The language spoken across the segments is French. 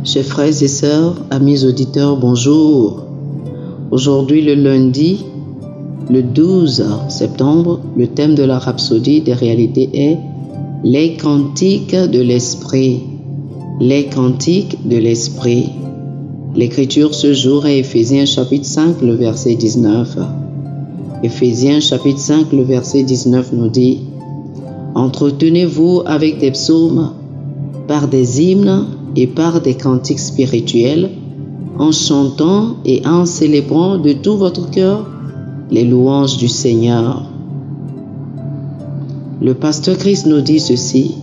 Chers frères et sœurs, amis auditeurs, bonjour. Aujourd'hui, le lundi, le 12 septembre, le thème de la rhapsodie des réalités est les cantiques de l'Esprit. Les cantiques de l'Esprit. L'écriture ce jour est Éphésiens chapitre 5, le verset 19. Éphésiens chapitre 5, le verset 19 nous dit: Entretenez-vous avec des psaumes, par des hymnes et par des cantiques spirituels, en chantant et en célébrant de tout votre cœur les louanges du Seigneur. Le pasteur Christ nous dit ceci: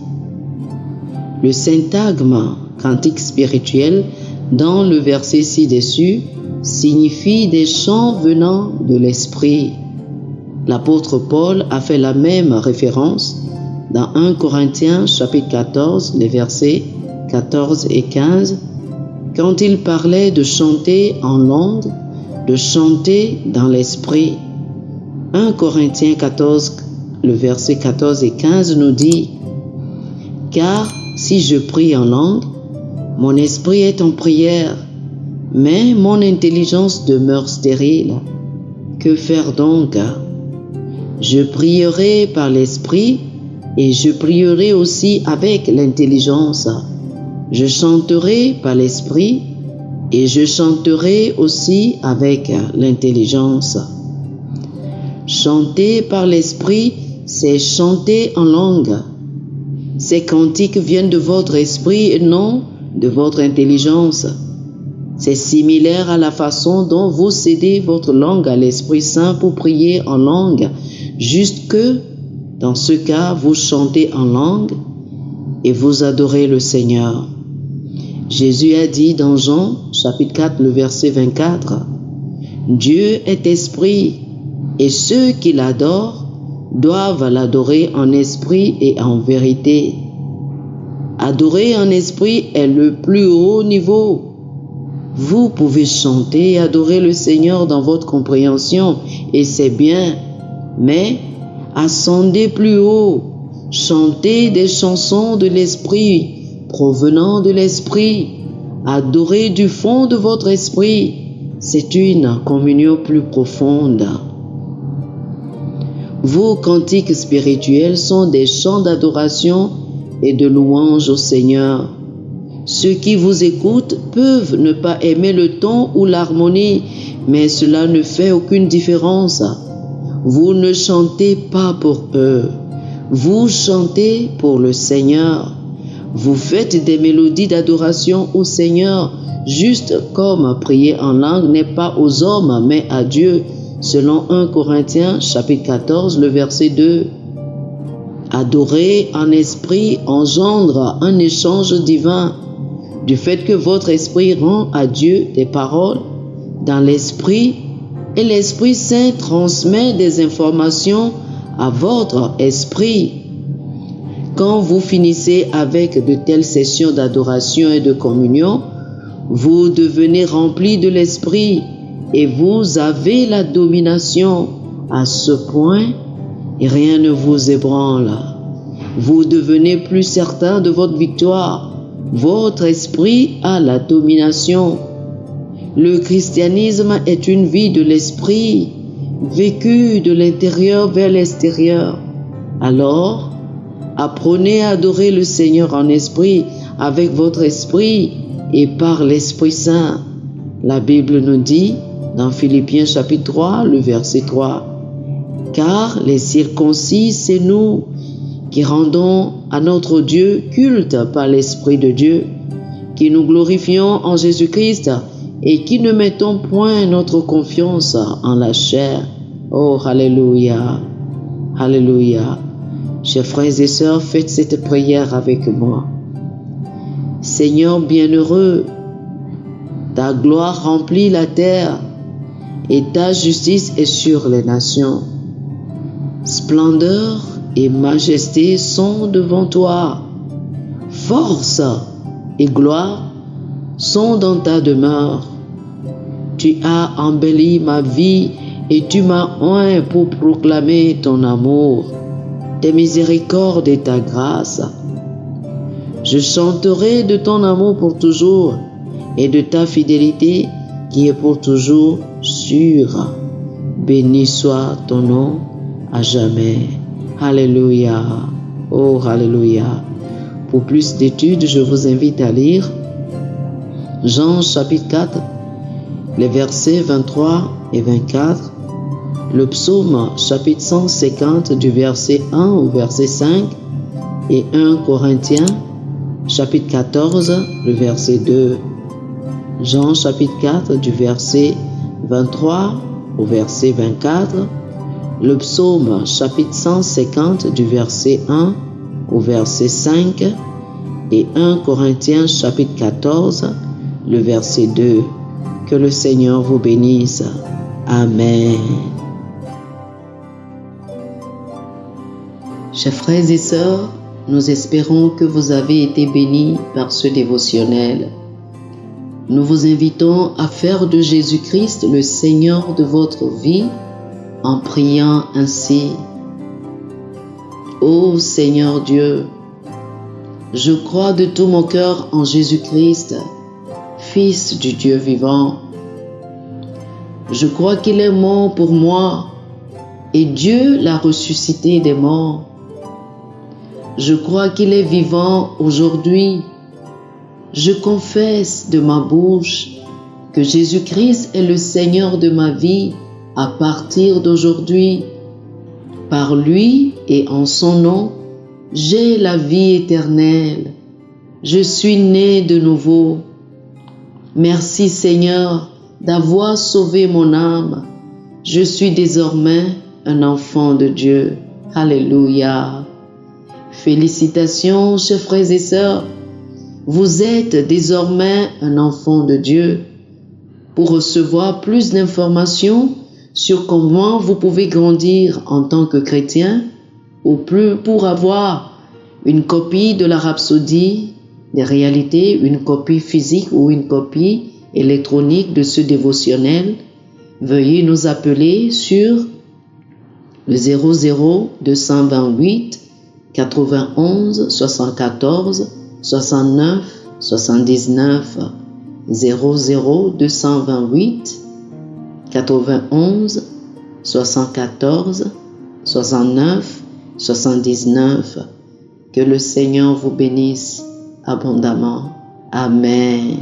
le syntagme cantique spirituel dans le verset ci-dessus signifie des chants venant de l'Esprit. L'apôtre Paul a fait la même référence dans 1 Corinthiens chapitre 14, les versets 14 et 15, quand il parlait de chanter en langue, de chanter dans l'Esprit. 1 Corinthiens 14, le verset 14 et 15 nous dit: Car si je prie en langue, mon esprit est en prière, mais mon intelligence demeure stérile. Que faire donc? Je prierai par l'esprit et je prierai aussi avec l'intelligence. Je chanterai par l'esprit et je chanterai aussi avec l'intelligence. Chanter par l'esprit, c'est chanter en langue. Ces cantiques viennent de votre esprit et non de votre intelligence. C'est similaire à la façon dont vous cédez votre langue à l'Esprit Saint pour prier en langue, juste que, dans ce cas, vous chantez en langue et vous adorez le Seigneur. Jésus a dit dans Jean, chapitre 4, le verset 24, « Dieu est esprit, et ceux qui l'adorent doivent l'adorer en esprit et en vérité. » Adorer en esprit est le plus haut niveau. Vous pouvez chanter et adorer le Seigneur dans votre compréhension, et c'est bien, mais ascendez plus haut, chantez des chansons de l'esprit, provenant de l'esprit, adorez du fond de votre esprit. C'est une communion plus profonde. Vos cantiques spirituels sont des chants d'adoration et de louange au Seigneur. Ceux qui vous écoutent peuvent ne pas aimer le ton ou l'harmonie, mais cela ne fait aucune différence. Vous ne chantez pas pour eux, vous chantez pour le Seigneur. Vous faites des mélodies d'adoration au Seigneur, juste comme prier en langue n'est pas aux hommes, mais à Dieu, selon 1 Corinthiens chapitre 14, le verset 2. Adorer en esprit engendre un échange divin. Du fait que votre esprit rend à Dieu des paroles dans l'esprit, et l'Esprit Saint transmet des informations à votre esprit. Quand vous finissez avec de telles sessions d'adoration et de communion, vous devenez rempli de l'Esprit et vous avez la domination. À ce point, rien ne vous ébranle. Vous devenez plus certain de votre victoire. Votre esprit a la domination. Le christianisme est une vie de l'esprit, vécue de l'intérieur vers l'extérieur. Alors, apprenez à adorer le Seigneur en esprit, avec votre esprit et par l'Esprit Saint. La Bible nous dit, dans Philippiens chapitre 3, le verset 3, « Car les circoncis, c'est nous, qui rendons à notre Dieu culte par l'Esprit de Dieu, qui nous glorifions en Jésus-Christ et qui ne mettons point notre confiance en la chair. » Oh, alléluia, alléluia. Chers frères et sœurs, faites cette prière avec moi. Seigneur bienheureux, ta gloire remplit la terre et ta justice est sur les nations. Splendeur et majesté sont devant toi. Force et gloire sont dans ta demeure. Tu as embelli ma vie et tu m'as oint pour proclamer ton amour, tes miséricordes et ta grâce. Je chanterai de ton amour pour toujours et de ta fidélité qui est pour toujours sûre. Béni soit ton nom à jamais. Alléluia. Oh, alléluia. Pour plus d'études, je vous invite à lire Jean chapitre 4, les versets 23 et 24, le psaume chapitre 150 du verset 1 au verset 5 et 1 Corinthiens chapitre 14, le verset 2. Jean chapitre 4 du verset 23 au verset 24, le psaume chapitre 150 du verset 1 au verset 5 et 1 Corinthiens chapitre 14, le verset 2. Que le Seigneur vous bénisse. Amen. Chers frères et sœurs, nous espérons que vous avez été bénis par ce dévotionnel. Nous vous invitons à faire de Jésus-Christ le Seigneur de votre vie en priant ainsi. Ô Seigneur Dieu, je crois de tout mon cœur en Jésus-Christ, Fils du Dieu vivant. Je crois qu'il est mort pour moi et Dieu l'a ressuscité des morts. Je crois qu'il est vivant aujourd'hui. Je confesse de ma bouche que Jésus-Christ est le Seigneur de ma vie à partir d'aujourd'hui. Par lui et en son nom, j'ai la vie éternelle. Je suis né de nouveau. Merci Seigneur d'avoir sauvé mon âme. Je suis désormais un enfant de Dieu. Alléluia. Félicitations, chers frères et sœurs. Vous êtes désormais un enfant de Dieu. Pour recevoir plus d'informations sur comment vous pouvez grandir en tant que chrétien, ou plus pour avoir une copie de la Rhapsodie des réalités, une copie physique ou une copie électronique de ce dévotionnel, veuillez nous appeler sur le 00 228 91 74 69 79 00 228 91 74 69 79. Que le Seigneur vous bénisse abondamment. Amen.